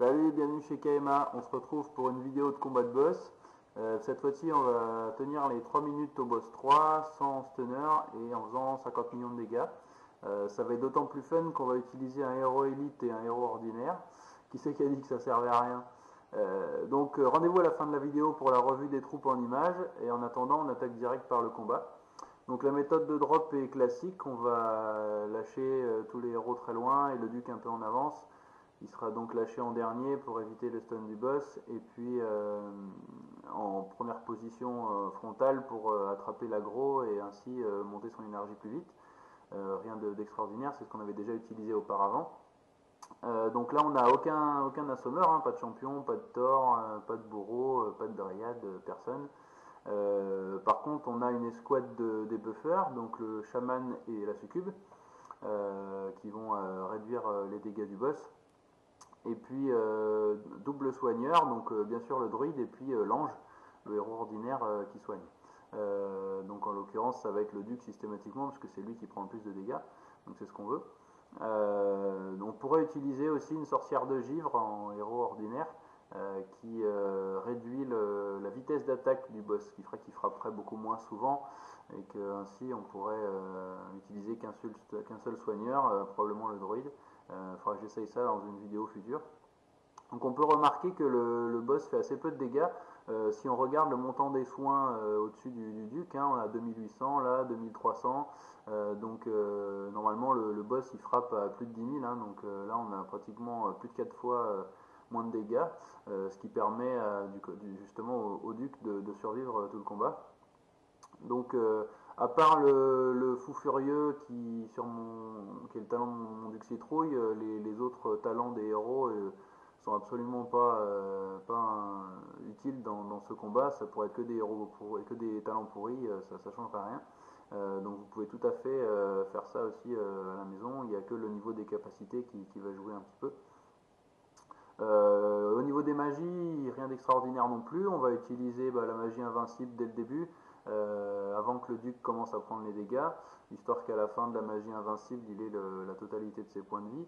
Salut, bienvenue chez KMA, on se retrouve pour une vidéo de combat de boss. Cette fois-ci on va tenir les 3 minutes au boss 3 sans stunner et en faisant 50 millions de dégâts. Ça va être d'autant plus fun qu'on va utiliser un héros élite et un héros ordinaire. Qui c'est qui a dit que ça servait à rien? Donc rendez-vous à la fin de la vidéo pour la revue des troupes en images et en attendant on attaque direct par le combat. Donc la méthode de drop est classique, on va lâcher tous les héros très loin et le duc un peu en avance. Il sera donc lâché en dernier pour éviter le stun du boss et puis en première position frontale pour attraper l'aggro et ainsi monter son énergie plus vite. Rien d'extraordinaire, c'est ce qu'on avait déjà utilisé auparavant. Donc là on n'a aucun assommeur, hein, pas de champion, pas de Thor, pas de bourreau, pas de dryade, personne. Par contre on a une escouade des buffers, donc le chaman et la succube, qui vont réduire les dégâts du boss. Et puis double soigneur, donc bien sûr le druide et puis l'ange, le héros ordinaire qui soigne. Donc en l'occurrence ça va être le duc systématiquement parce que c'est lui qui prend le plus de dégâts, donc c'est ce qu'on veut. On pourrait utiliser aussi une sorcière de givre en héros ordinaire qui réduit la vitesse d'attaque du boss, ce qui ferait qu'il frapperait beaucoup moins souvent et qu'ainsi on pourrait utiliser qu'un seul soigneur, probablement le druide. Il faudra que j'essaye ça dans une vidéo future. Donc on peut remarquer que le boss fait assez peu de dégâts. Si on regarde le montant des soins au-dessus du duc, hein, on a 2800, là 2300. Normalement le boss il frappe à plus de 10 000. Hein, donc là on a pratiquement plus de 4 fois moins de dégâts. Ce qui permet justement au duc de survivre tout le combat. Donc à part le fou furieux qui est le talent de mon duc citrouille, les autres talents des héros sont absolument pas utiles dans ce combat. Ça pourrait être que des héros que des talents pourris, ça change pas rien. Donc vous pouvez tout à fait faire ça aussi à la maison. Il n'y a que le niveau des capacités qui va jouer un petit peu. Au niveau des magies, rien d'extraordinaire non plus. On va utiliser la magie invincible dès le début, avant que le duc commence à prendre les dégâts, histoire qu'à la fin de la magie invincible, il ait la totalité de ses points de vie,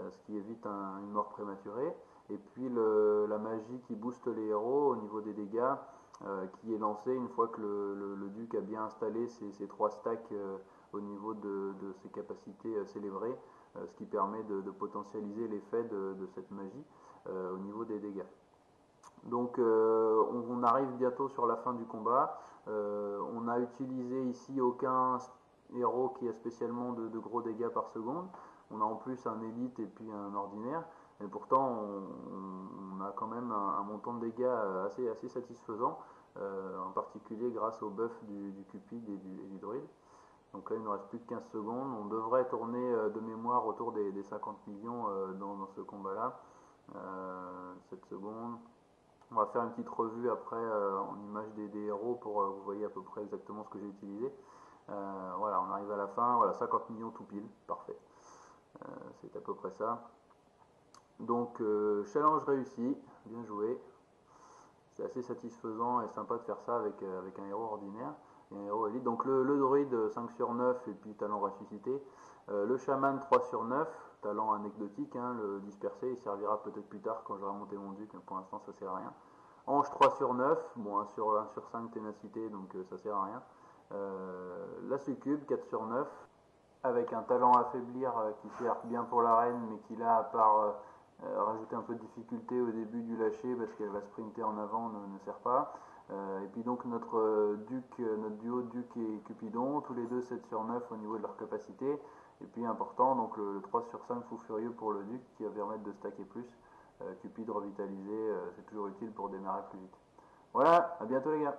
ce qui évite une mort prématurée. Et puis la magie qui booste les héros au niveau des dégâts, qui est lancée une fois que le duc a bien installé ses 3 stacks au niveau de ses capacités célébrées, ce qui permet de potentialiser l'effet de cette magie au niveau des dégâts. Donc on arrive bientôt sur la fin du combat. On a utilisé ici aucun héros qui a spécialement de gros dégâts par seconde. On a en plus un élite et puis un ordinaire. Mais pourtant on a quand même un montant de dégâts assez satisfaisant, en particulier grâce au buff du cupide et du druide. Donc là il ne nous reste plus que 15 secondes. On devrait tourner de mémoire autour des 50 millions dans ce combat là. 7 secondes. On va faire une petite revue après en image des héros pour que vous voyez à peu près exactement ce que j'ai utilisé. Voilà, on arrive à la fin, voilà, 50 millions tout pile, parfait. C'est à peu près ça. Donc challenge réussi, bien joué. C'est assez satisfaisant et sympa de faire ça avec un héros ordinaire et un héros élite. Donc le druide 5 sur 9 et puis talent ressuscité. Le chaman 3 sur 9, talent anecdotique, hein, le dispersé, il servira peut-être plus tard quand j'aurai monté mon duc, mais pour l'instant ça sert à rien. Ange 3 sur 9, bon 1 sur 5 ténacité, donc ça sert à rien. La succube 4 sur 9, avec un talent affaiblir qui sert bien pour la reine, mais qui là, à part rajouter un peu de difficulté au début du lâcher, parce qu'elle va sprinter en avant, ne sert pas. Et puis donc notre duo Duc et Cupidon, tous les deux 7 sur 9 au niveau de leur capacité. Et puis important, donc le 3 sur 5 fou furieux pour le Duc, qui va permettre de stacker plus. Cupide revitalisé, c'est toujours utile pour démarrer plus vite. Voilà, à bientôt les gars.